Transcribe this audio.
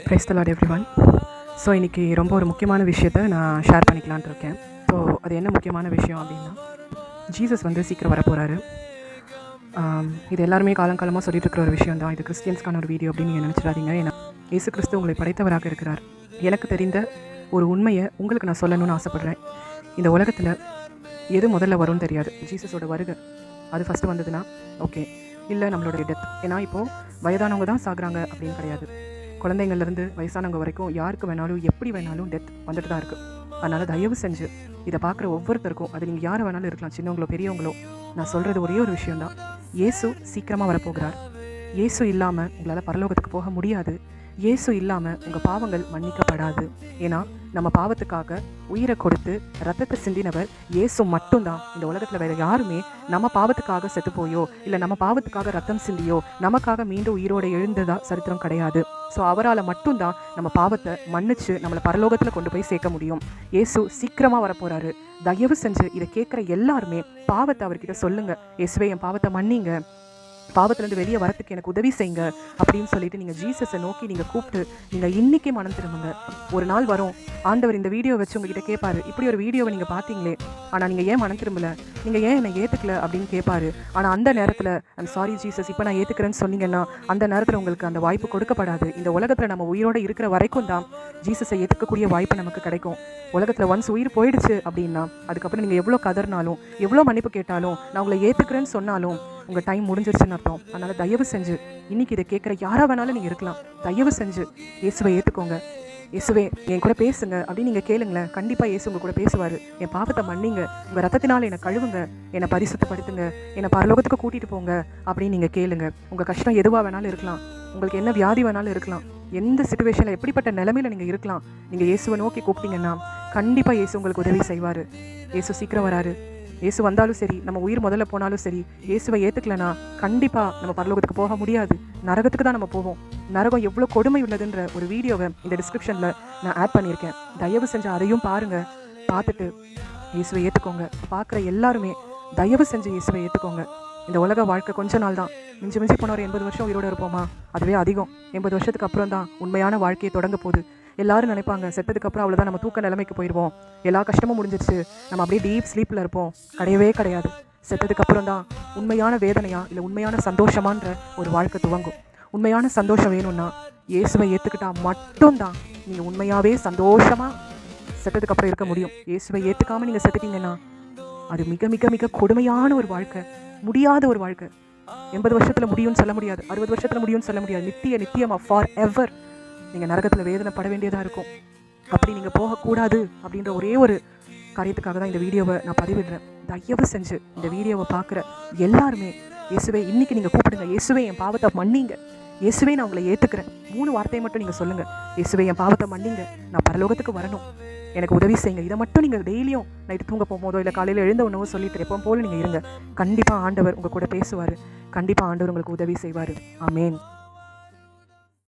Praise the Lord everyone. So இன்றைக்கி ரொம்ப ஒரு முக்கியமான விஷயத்தை நான் ஷேர் பண்ணிக்கலான்ட்டு இருக்கேன். ஸோ அது என்ன முக்கியமான விஷயம் அப்படின்னா, ஜீசஸ் சீக்கிரம் வரப்போகிறாரு. இது எல்லாருமே காலங்காலமாக சொல்லிட்டு இருக்கிற ஒரு விஷயம் தான். இது கிறிஸ்டியன்ஸ்க்கான ஒரு வீடியோ அப்படின்னு நீங்கள் நினச்சிடாதீங்க. ஏன்னா இயேசு கிறிஸ்து உங்களை படைத்தவராக இருக்கிறார். எனக்கு தெரிந்த ஒரு உண்மையை உங்களுக்கு நான் சொல்லணும்னு ஆசைப்பட்றேன். இந்த உலகத்தில் எது முதல்ல வரும்னு தெரியாது. ஜீசஸோட வருகை அது ஃபஸ்ட்டு வந்ததுன்னா ஓகே, இல்லை நம்மளோட டெத். ஏன்னா இப்போது வயதானவங்க தான் சாகுறாங்க அப்படின்னு கிடையாது. குழந்தைங்கள்லேருந்து வயசானவங்க வரைக்கும் யாருக்கு வேணாலும் எப்படி வேணாலும் டெத் வந்துட்டு தான் இருக்குது. அதனால் தயவு செஞ்சு இதை பார்க்குற ஒவ்வொருத்தருக்கும், அது நீங்கள் யார் வேணாலும் இருக்கலாம், சின்னவங்களோ பெரியவங்களோ, நான் சொல்கிறது ஒரே ஒரு விஷயந்தான். இயேசு சீக்கிரமாக வரப்போகிறார். இயேசு இல்லாமல் உங்களால் பரலோகத்துக்கு போக முடியாது. இயேசு இல்லாமல் உங்கள் பாவங்கள் மன்னிக்கப்படாது. ஏன்னா நம்ம பாவத்துக்காக உயிரை கொடுத்து ரத்தத்தை சிந்தினவர் இயேசு மட்டும்தான். இந்த உலகத்தில் வேறு யாருமே நம்ம பாவத்துக்காக செத்து போயோ இல்லை நம்ம பாவத்துக்காக ரத்தம் சிந்தியோ நமக்காக மீண்டும் உயிரோடு எழுந்ததா சரித்திரம் கிடையாது. ஸோ அவரால் மட்டும்தான் நம்ம பாவத்தை மன்னிச்சு நம்மளை பரலோகத்தில் கொண்டு போய் சேர்க்க முடியும். இயேசு சீக்கிரமாக வரப்போகிறாரு. தயவு செஞ்சு இதை கேட்குற எல்லாருமே பாவத்தை அவர்கிட்ட சொல்லுங்கள். இயேசுவே என் பாவத்தை மன்னிங்க, பாவத்திலேருந்து வெளியே வரத்துக்கு எனக்கு உதவி செய்யுங்க அப்படின்னு சொல்லிட்டு நீங்கள் ஜீசஸை நோக்கி நீங்கள் கூப்பிட்டு நீங்கள் இன்றைக்கே மனம் திரும்புங்க. ஒரு நாள் வரும், ஆண்டவர் இந்த வீடியோ வச்சு உங்ககிட்ட கேட்பாரு, இப்படி ஒரு வீடியோவை நீங்கள் பார்த்தீங்களே, ஆனால் நீங்கள் ஏன் மனம் திரும்பலை, நீங்கள் ஏன் என்னை ஏற்றுக்கல அப்படின்னு கேட்பாரு. ஆனால் அந்த நேரத்தில் ஐம் சாரி ஜீசஸ், இப்போ நான் ஏற்றுக்கிறேன்னு சொன்னீங்கன்னா அந்த நேரத்தில் உங்களுக்கு அந்த வாய்ப்பு கொடுக்கப்படாது. இந்த உலகத்தில் நம்ம உயிரோடு இருக்கிற வரைக்கும் தான் ஜீசஸை ஏற்றுக்கக்கூடிய வாய்ப்பு நமக்கு கிடைக்கும். உலகத்தில் ஒன்ஸ் உயிர் போயிடுச்சு அப்படின்னா அதுக்கப்புறம் நீங்கள் எவ்வளோ கதறினாலும் எவ்வளோ மன்னிப்பு கேட்டாலும் நான் உங்களை ஏற்றுக்கிறேன்னு சொன்னாலும் உங்கள் டைம் முடிஞ்சிருச்சுன்னு அர்த்தம். அதனால் தயவு செஞ்சு இன்றைக்கி இதை கேட்குற யாராக வேணாலும் நீங்கள் இருக்கலாம், தயவு செஞ்சு இயேசுவை ஏற்றுக்கோங்க. இயேசுவே என் கூட பேசுங்க அப்படின்னு நீங்கள் கேளுங்களேன். கண்டிப்பாக இயேசு உங்கள் கூட பேசுவார். என் பாவத்தை மன்னிங்க, உங்கள் ரத்தத்தினால் என்னை கழுவுங்க, என்னை பரிசுத்தப்படுத்துங்க, என்னை பரலோகத்துக்கு கூட்டிகிட்டு போங்க அப்படின்னு நீங்கள் கேளுங்க. உங்கள் கஷ்டம் எதுவாக வேணாலும் இருக்கலாம், உங்களுக்கு என்ன வியாதி வேணாலும் இருக்கலாம், எந்த சிச்சுவேஷனில் எப்படிப்பட்ட நிலைமையில் நீங்கள் இருக்கலாம், நீங்கள் இயேசுவை நோக்கி கூப்பிட்டீங்கன்னா கண்டிப்பாக இயேசு உங்களுக்கு உதவி செய்வார். இயேசு சீக்கிரம் வராரு. இயேசு வந்தாலும் சரி, நம்ம உயிர் முதல்ல போனாலும் சரி, இயேசுவை ஏற்றுக்கலனா கண்டிப்பாக நம்ம பரலோகத்துக்கு போக முடியாது, நரகத்துக்கு தான் நம்ம போவோம். நரகம் எவ்வளோ கொடுமை உள்ளதுன்ற ஒரு வீடியோவை இந்த டிஸ்கிரிப்ஷனில் நான் ஆட் பண்ணியிருக்கேன். தயவு செஞ்சு அதையும் பாருங்கள். பார்த்துட்டு இயேசுவை ஏற்றுக்கோங்க. பார்க்குற எல்லாருமே தயவு செஞ்சு இயேசுவை ஏற்றுக்கோங்க. இந்த உலக வாழ்க்கை கொஞ்ச நாள் தான். மிஞ்சி மிஞ்சி போன ஒரு 80 வருஷம் உயிரோடு இருப்போமா? அதுவே அதிகம். 80 வருஷத்துக்கு அப்புறம் தான் உண்மையான வாழ்க்கையை தொடங்க போகுது. எல்லாரும் நினைப்பாங்க செத்ததுக்கப்புறம் அவ்வளோதான், நம்ம தூக்க நிலைமைக்கு போயிடுவோம், எல்லா கஷ்டமும் முடிஞ்சிருச்சு, நம்ம அப்படியே டீப் ஸ்லீப்பில் இருப்போம். கிடையவே கிடையாது. செத்ததுக்கப்புறம் தான் உண்மையான வேதனையா இல்லை உண்மையான சந்தோஷமான்ற ஒரு வாழ்க்கை துவங்கும். உண்மையான சந்தோஷம் வேணும்னா இயேசுவை ஏற்றுக்கிட்டா மட்டும்தான் நீங்கள் உண்மையாகவே சந்தோஷமாக செத்ததுக்கப்புறம் இருக்க முடியும். இயேசுவை ஏற்றுக்காமல் நீங்கள் செத்துட்டீங்கன்னா அது மிக மிக மிக கொடுமையான ஒரு வாழ்க்கை, முடியாத ஒரு வாழ்க்கை. 80 வருஷத்தில் முடியும்னு சொல்ல முடியாது, 60 வருஷத்தில் முடியும்னு சொல்ல முடியாது. நித்தியமாக ஃபார் எவர் நீங்கள் நரகத்தில் வேதனைப்பட வேண்டியதாக இருக்கும். அப்படி நீங்கள் போகக்கூடாது அப்படின்ற ஒரே ஒரு காரியத்துக்காக தான் இந்த வீடியோவை நான் பதிவிடுறேன். தயவு செஞ்சு இந்த வீடியோவை பார்க்குற எல்லாருமே இயேசுவே இன்னைக்கு நீங்கள் கூப்பிடுங்க. இயேசுவே என் பாவத்தை மன்னிங்க, இயேசுவே நான் உங்களை ஏற்றுக்கிறேன். 3 வார்த்தையை மட்டும் நீங்கள் சொல்லுங்கள். இயேசுவே என் பாவத்தை மன்னிங்க, நான் பரலோகத்துக்கு வரணும், எனக்கு உதவி செய்யுங்க. இதை மட்டும் நீங்கள் டெய்லியும் நைட்டு தூங்க போகும்போதோ இல்லை காலையில் எழுந்த உணவோ சொல்லிட்டு எப்போ போல் நீங்கள் இருங்க. கண்டிப்பாக ஆண்டவர் உங்கள் கூட பேசுவார். கண்டிப்பாக ஆண்டவர் உங்களுக்கு உதவி செய்வார். ஆமேன்.